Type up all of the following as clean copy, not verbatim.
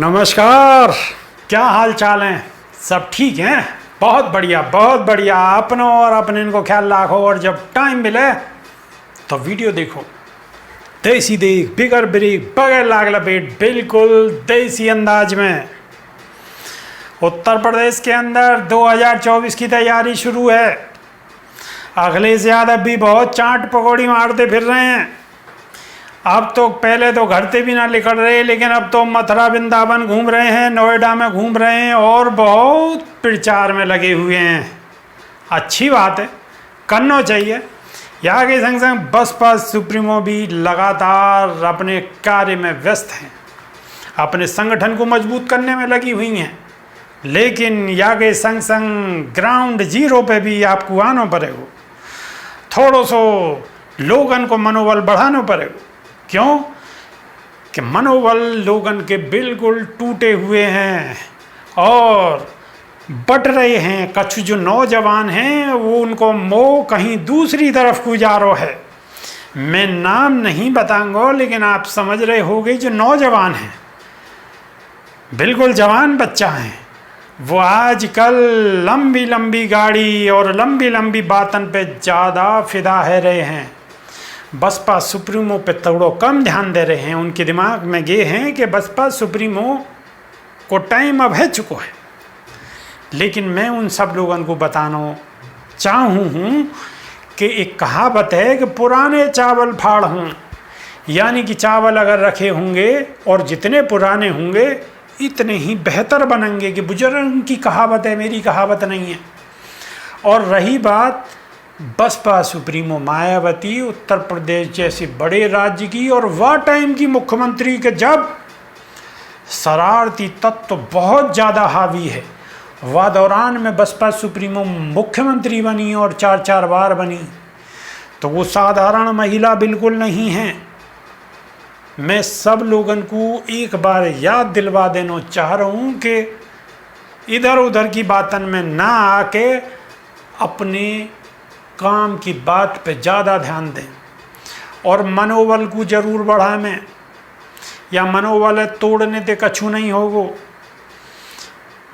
नमस्कार। क्या हाल चाल हैं? सब ठीक हैं? बहुत बढ़िया बहुत बढ़िया। अपनों और अपने इनको ख्याल रखो और जब टाइम मिले तो वीडियो देखो। देसी देख बिगर ब्रेक बगैर लाग लपेट बिल्कुल देसी अंदाज में। उत्तर प्रदेश के अंदर 2024 की तैयारी शुरू है। अखिलेश यादव भी बहुत चाट पकौड़ी मारते फिर रहे हैं। अब तो पहले तो घर से भी ना निकल रहे, लेकिन अब तो मथुरा वृंदावन घूम रहे हैं, नोएडा में घूम रहे हैं और बहुत प्रचार में लगे हुए हैं। अच्छी बात है, करना चाहिए। यहाँ के संग संग बसपा सुप्रीमो भी लगातार अपने कार्य में व्यस्त हैं, अपने संगठन को मजबूत करने में लगी हुई हैं। लेकिन यहाँ के संग संग ग्राउंड जीरो पे भी आपको आना पड़ेगा, थोड़ा सो लोगन को मनोबल बढ़ाना पड़ेगा। क्यों कि मनोबल लोगन के बिल्कुल टूटे हुए हैं और बट रहे हैं। कछु जो नौजवान हैं वो उनको मोह कहीं दूसरी कुछ गुजारो है। मैं नाम नहीं बताऊंगा, लेकिन आप समझ रहे होंगे जो नौजवान हैं, बिल्कुल जवान बच्चा हैं, वो आजकल लंबी लंबी गाड़ी और लंबी लंबी बातन पे ज़्यादा फिदा है रहे हैं। बसपा सुप्रीमो पे थोड़ा कम ध्यान दे रहे हैं। उनके दिमाग में ये हैं कि बसपा सुप्रीमो को टाइम अब है चुका है। लेकिन मैं उन सब लोगों को बताना चाहूँ हूँ कि एक कहावत है कि पुराने चावल फाड़ हों, यानी कि चावल अगर रखे होंगे और जितने पुराने होंगे इतने ही बेहतर बनेंगे। कि बुजुर्ग की कहावत है, मेरी कहावत नहीं है। और रही बात बसपा सुप्रीमो मायावती, उत्तर प्रदेश जैसे बड़े राज्य की और वह टाइम की मुख्यमंत्री के जब शरारती तत्व तो बहुत ज़्यादा हावी है, वह दौरान में बसपा सुप्रीमो मुख्यमंत्री बनी और 4 बार बनी, तो वो साधारण महिला बिल्कुल नहीं है। मैं सब लोगों को एक बार याद दिलवा देना चाह रहा हूँ कि इधर उधर की बातन में ना आके अपने काम की बात पे ज़्यादा ध्यान दें और मनोबल को जरूर बढ़ाएं। या मनोबल तोड़ने ते कछु नहीं होगो।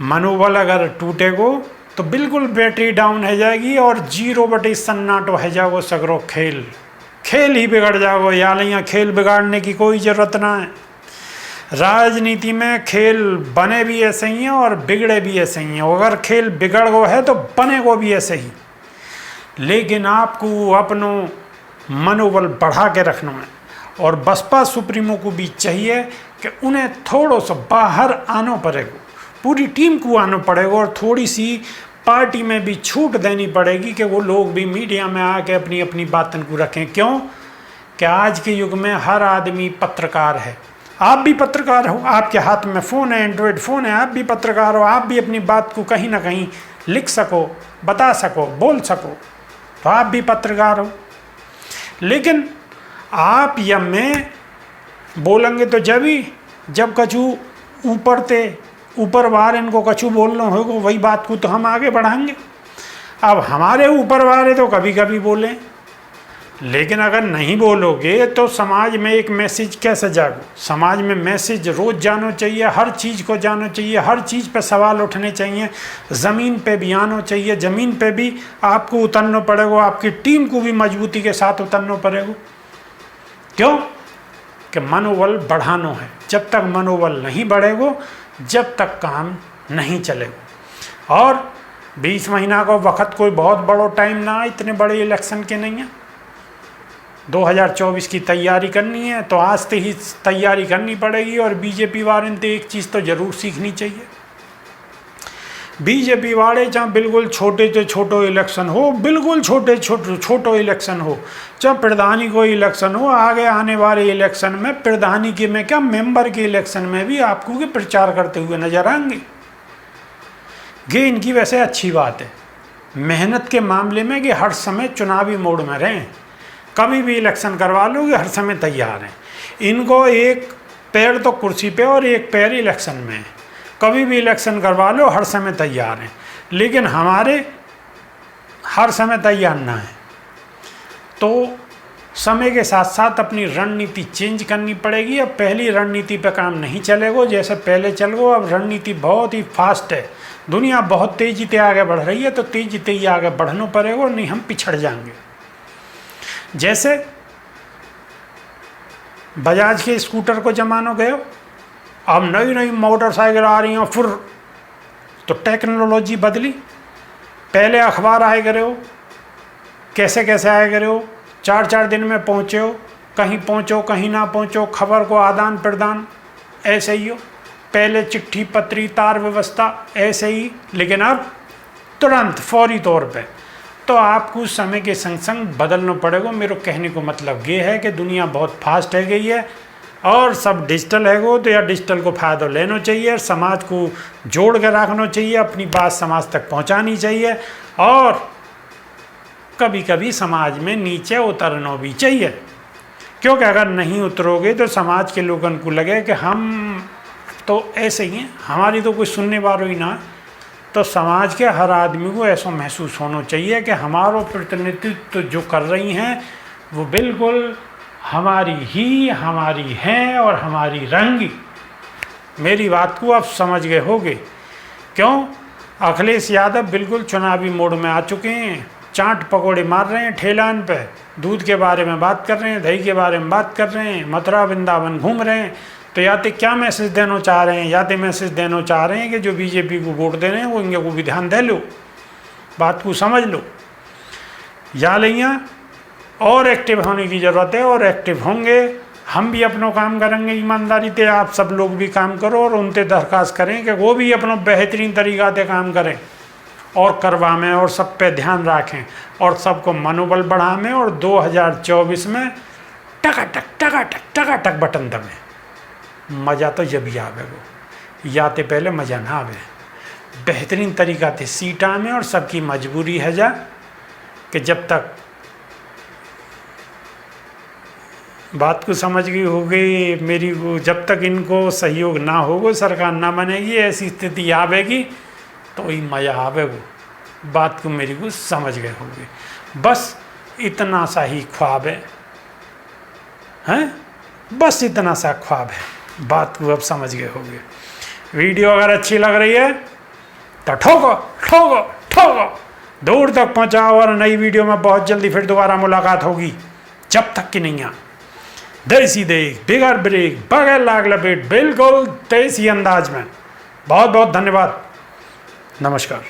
मनोबल अगर टूटेगो तो बिल्कुल बैटरी डाउन हो जाएगी और 0 सन्नाटो हो जाओ। सगरो खेल ही बिगड़ जाओ। या नहीं, खेल बिगाड़ने की कोई ज़रूरत ना है। राजनीति में खेल बने भी ऐसे ही हैं और बिगड़े भी ऐसे ही हैं। अगर खेल बिगड़ गो है तो बने को भी ऐसे ही। लेकिन आपको अपनों मनोबल बढ़ा के रखना है और बसपा सुप्रीमो को भी चाहिए कि उन्हें थोड़ा सा बाहर आना पड़ेगा, पूरी टीम को आना पड़ेगा और थोड़ी सी पार्टी में भी छूट देनी पड़ेगी कि वो लोग भी मीडिया में आके अपनी अपनी बातों को रखें। क्यों कि आज के युग में हर आदमी पत्रकार है। आप भी पत्रकार हो, आपके हाथ में फ़ोन है, एंड्रॉयड फ़ोन है, आप भी पत्रकार हो। आप भी अपनी बात को कहीं ना कहीं लिख सको, बता सको, बोल सको, तो आप भी पत्रकार हो। लेकिन आप या मैं बोलेंगे तो जब कछु ऊपर बार इनको कछु बोलना होगा, वही बात को तो हम आगे बढ़ाएंगे। अब हमारे ऊपर वाले तो कभी कभी बोलें, लेकिन अगर नहीं बोलोगे तो समाज में एक मैसेज कैसे जागो? समाज में मैसेज रोज़ जाना चाहिए, हर चीज़ को जाना चाहिए, हर चीज़ पे सवाल उठने चाहिए, ज़मीन पे भी आना चाहिए, ज़मीन पे भी आपको उतरना पड़ेगा, आपकी टीम को भी मजबूती के साथ उतरना पड़ेगा। क्यों कि मनोबल बढ़ाना है। जब तक मनोबल नहीं बढ़ेगा, जब तक काम नहीं चलेगा। और 20 महीना का वक्त कोई बहुत बड़ा टाइम ना, इतने बड़े इलेक्शन के नहीं है। 2024 की तैयारी करनी है तो आज से ही तैयारी करनी पड़ेगी। और बीजेपी वाले ने एक चीज़ तो ज़रूर सीखनी चाहिए। बीजेपी वाले चाहे बिल्कुल छोटे से छोटो इलेक्शन हो, बिल्कुल छोटो इलेक्शन हो, चाहे प्रधानी को इलेक्शन हो, आगे आने वाले इलेक्शन में प्रधानी के में क्या मेंबर के इलेक्शन में भी आपको के प्रचार करते हुए नजर आएंगे। ये इनकी वैसे अच्छी बात है मेहनत के मामले में कि हर समय चुनावी मोड में रहें। कभी भी इलेक्शन करवा लोगे, हर समय तैयार हैं। इनको एक पैर तो कुर्सी पे और एक पैर इलेक्शन में है। कभी भी इलेक्शन करवा लो, हर समय तैयार हैं। लेकिन हमारे हर समय तैयार ना है। तो समय के साथ साथ अपनी रणनीति चेंज करनी पड़ेगी। अब पहली रणनीति पे काम नहीं चलेगा जैसे पहले चल गो। अब रणनीति बहुत ही फास्ट है, दुनिया बहुत तेजी से आगे बढ़ रही है, तो तेजी आगे बढ़ना पड़ेगा, नहीं हम पिछड़ जाएंगे। जैसे बजाज के स्कूटर को जमानो गए, अब नई नई मोटरसाइकिल आ रही हैं, फिर तो टेक्नोलॉजी बदली। पहले अखबार आए करे हो, कैसे कैसे आए करे हो, 4 दिन में पहुँचे हो, कहीं ना पहुँचो, खबर को आदान प्रदान ऐसे ही हो। पहले चिट्ठी पत्री तार व्यवस्था ऐसे ही, लेकिन अब तुरंत फौरी तौर पे। तो आपको समय के संग संग बदलना पड़ेगा। मेरे कहने को मतलब ये है कि दुनिया बहुत फास्ट है गई है और सब डिजिटल है गो, तो या डिजिटल को फ़ायदा लेना चाहिए, समाज को जोड़ के रखना चाहिए, अपनी बात समाज तक पहुंचानी चाहिए और कभी कभी समाज में नीचे उतरना भी चाहिए। क्योंकि अगर नहीं उतरोगे तो समाज के लोगों को लगे कि हम तो ऐसे ही हैं, हमारी तो कोई सुनने वालों ही ना। तो समाज के हर आदमी को ऐसा महसूस होना चाहिए कि हमारा प्रतिनिधित्व जो कर रही हैं वो बिल्कुल हमारी हैं और हमारी रहेंगी। मेरी बात को आप समझ गए होगे। क्यों? अखिलेश यादव बिल्कुल चुनावी मोड में आ चुके हैं, चाट पकौड़े मार रहे हैं ठेलान पे, दूध के बारे में बात कर रहे हैं, दही के बारे में बात कर रहे हैं, मथुरा वृंदावन घूम रहे हैं। तो या तो क्या मैसेज देना चाह रहे हैं, या तो मैसेज देना चाह रहे हैं कि जो बीजेपी को वोट दे रहे हैं वो इनके को भी ध्यान दे लो, बात को समझ लो। या लिया और एक्टिव होने की ज़रूरत है और एक्टिव होंगे। हम भी अपना काम करेंगे ईमानदारी से, आप सब लोग भी काम करो और उनसे दरख्वास्त करें कि वो भी अपना बेहतरीन तरीक़ा से काम करें और करवाएं और सब पे ध्यान रखें और सबको मनोबल बढ़ाएं और 2024 में टकाटक बटन दबें। मज़ा तो जब ही आवेगो, या तो पहले मज़ा ना आवे। बेहतरीन तरीक़ा से सीट आवे और सबकी मजबूरी है जा कि जब तक बात को समझ गई हो गई मेरी को, जब तक इनको सहयोग ना होगा, सरकार ना बनेगी, ऐसी स्थिति आवेगी तो ही मज़ा आवेगो। बात को मेरी को समझ गए होगे। बस इतना सा ही ख्वाब है, हैं? बस इतना सा ख्वाब है। बात को अब समझ गए होगे। वीडियो अगर अच्छी लग रही है तो ठोको ठोको ठोको, दूर तक पहुंचाओ और नई वीडियो में बहुत जल्दी फिर दोबारा मुलाकात होगी। जब तक कि नहीं आ देसी देख बिगर ब्रेक बगैर लाग लपेट, बिल्कुल देसी अंदाज में। बहुत बहुत धन्यवाद, नमस्कार।